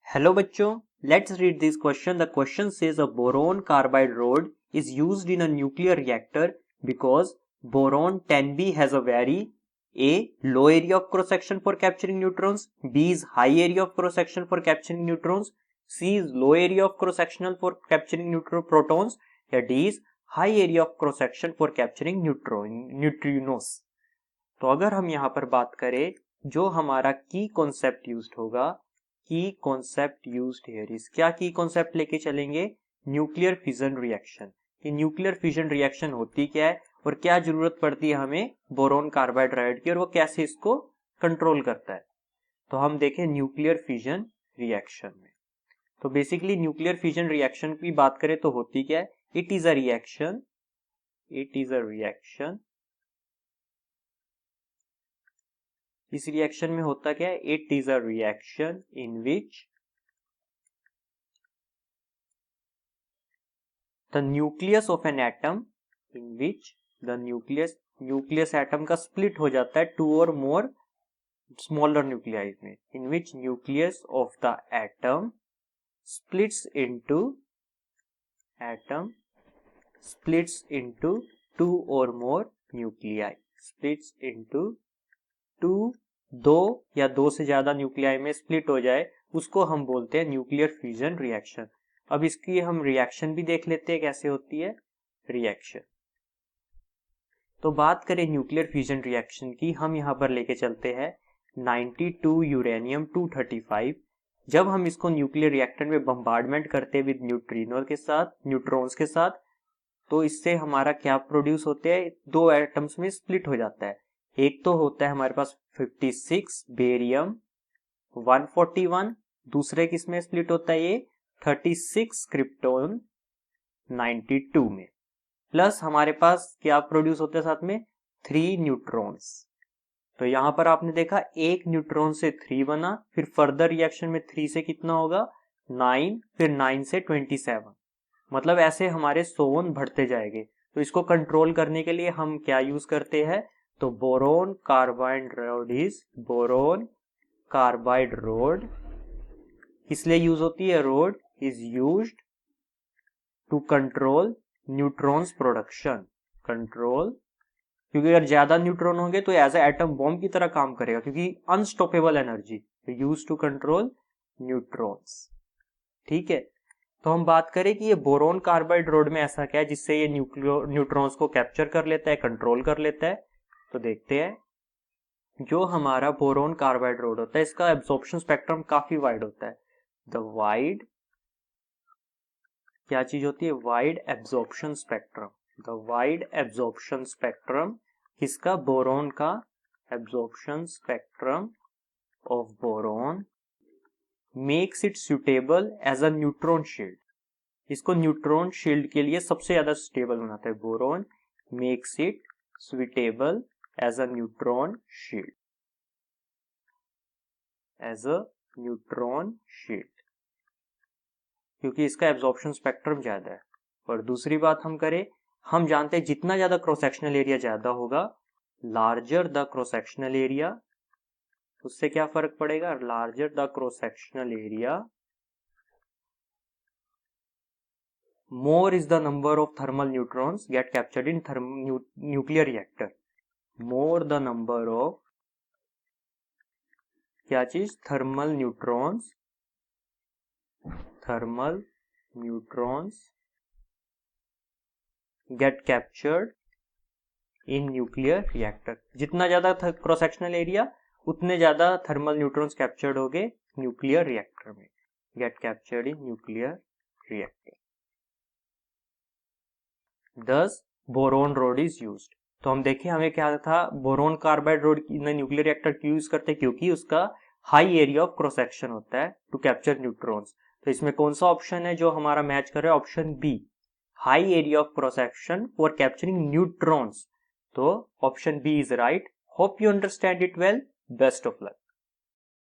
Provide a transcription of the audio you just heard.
Hello bachcho, let's read this question. The question says a boron carbide rod is used in a nuclear reactor because boron 10B has a very A. Low area of cross section for capturing neutrons, B is high area of cross section for capturing neutrons, C is low area of cross sectional for capturing protons, या D is high area of cross section for capturing neutrinos. तो अगर हम यहाँ पर बात करें जो हमारा की कॉन्सेप्ट यूज्ड होगा, की कॉन्सेप्ट यूज्ड हियर इज, क्या की कॉन्सेप्ट लेके चलेंगे? Nuclear fission reaction. कि न्यूक्लियर फिजन रिएक्शन होती क्या है और क्या जरूरत पड़ती है हमें बोरोन कार्बाइड राइड की और वो कैसे इसको कंट्रोल करता है। तो हम देखें न्यूक्लियर फिजन रिएक्शन में। तो बेसिकली न्यूक्लियर फिजन रिएक्शन की बात करें तो होती क्या है? इट इज अ रिएक्शन इस रिएक्शन में होता क्या है? It is a reaction in which the nucleus of an atom, in which the nucleus atom का स्प्लिट हो जाता है टू और मोर स्मॉलर न्यूक्लियाई में, in which nucleus of the atom splits into two or more nuclei, splits into two, दो या दो से ज्यादा न्यूक्लियाई में स्प्लिट हो जाए उसको हम बोलते हैं न्यूक्लियर फ्यूजन रिएक्शन। अब इसकी हम रिएक्शन भी देख लेते हैं कैसे होती है रिएक्शन। तो बात करें न्यूक्लियर फ्यूजन रिएक्शन की, हम यहां पर लेके चलते हैं 92 यूरेनियम 235। जब हम इसको न्यूक्लियर रिएक्टर में बम्बार्डमेंट करते हैं विद न्यूट्रॉन्स के साथ, तो इससे हमारा क्या प्रोड्यूस होते हैं? दो एटम्स में स्प्लिट हो जाता है। एक तो होता है हमारे पास 56 बेरियम 141, दूसरे किसमें स्प्लिट होता है? ये 36 क्रिप्टोन 92 में। प्लस हमारे पास क्या प्रोड्यूस होता है साथ में? 3 न्यूट्रॉन्स। तो यहां पर आपने देखा एक न्यूट्रॉन से 3 बना, फिर फर्दर रिएक्शन में 3 से कितना होगा? 9, फिर 9 से 27, मतलब ऐसे हमारे 100 बढ़ते जाएंगे। तो इसको कंट्रोल करने के लिए हम क्या यूज करते हैं? तो बोरोन कार्बाइड रोड इसलिए यूज होती है, rod is used to control neutrons production. Control, क्योंकि अगर ज्यादा न्यूट्रॉन होंगे तो एज ए एटम बॉम्ब की तरह काम करेगा, क्योंकि unstoppable energy, use to control neutrons. ठीक है, तो हम बात करें कि ये बोरोन कार्बाइड रोड में ऐसा क्या है जिससे ये न्यूट्रॉन्स को कैप्चर कर लेता है, कंट्रोल कर लेता है। तो देखते हैं, जो हमारा बोरोन कार्बाइड रोड होता है इसका एब्जॉर्प्शन स्पेक्ट्रम काफी वाइड होता है। द वाइड, क्या चीज होती है? Wide absorption spectrum. The wide absorption spectrum किसका? बोरोन का। Absorption spectrum of boron makes it suitable as a neutron shield. इसको न्यूट्रॉन शील्ड के लिए सबसे ज्यादा स्टेबल बनाता है। Boron makes it suitable as a neutron shield, क्योंकि इसका एब्जॉर्प्शन स्पेक्ट्रम ज्यादा है। और दूसरी बात हम करें, हम जानते हैं जितना ज्यादा क्रॉस सेक्शनल एरिया ज्यादा होगा, larger the cross sectional area, उससे क्या फर्क पड़ेगा? Larger the cross sectional area, more is the number of thermal neutrons get captured in nuclear reactor. More the number of, क्या चीज? thermal neutrons get captured in nuclear reactor. जितना ज्यादा cross sectional area उतने ज्यादा thermal neutrons captured होंगे nuclear reactor में। Get captured in nuclear reactor. Thus boron rod is used. तो हम देखें हमें क्या था, boron carbide rod nuclear reactor क्यों यूज करते हैं? क्योंकि उसका high area of cross section होता है टू कैप्चर न्यूट्रॉन्स। तो इसमें कौन सा ऑप्शन है जो हमारा मैच कर रहा है? Option B, high area of cross section for capturing neutrons. तो option B is right. Hope you understand it well. Best of luck.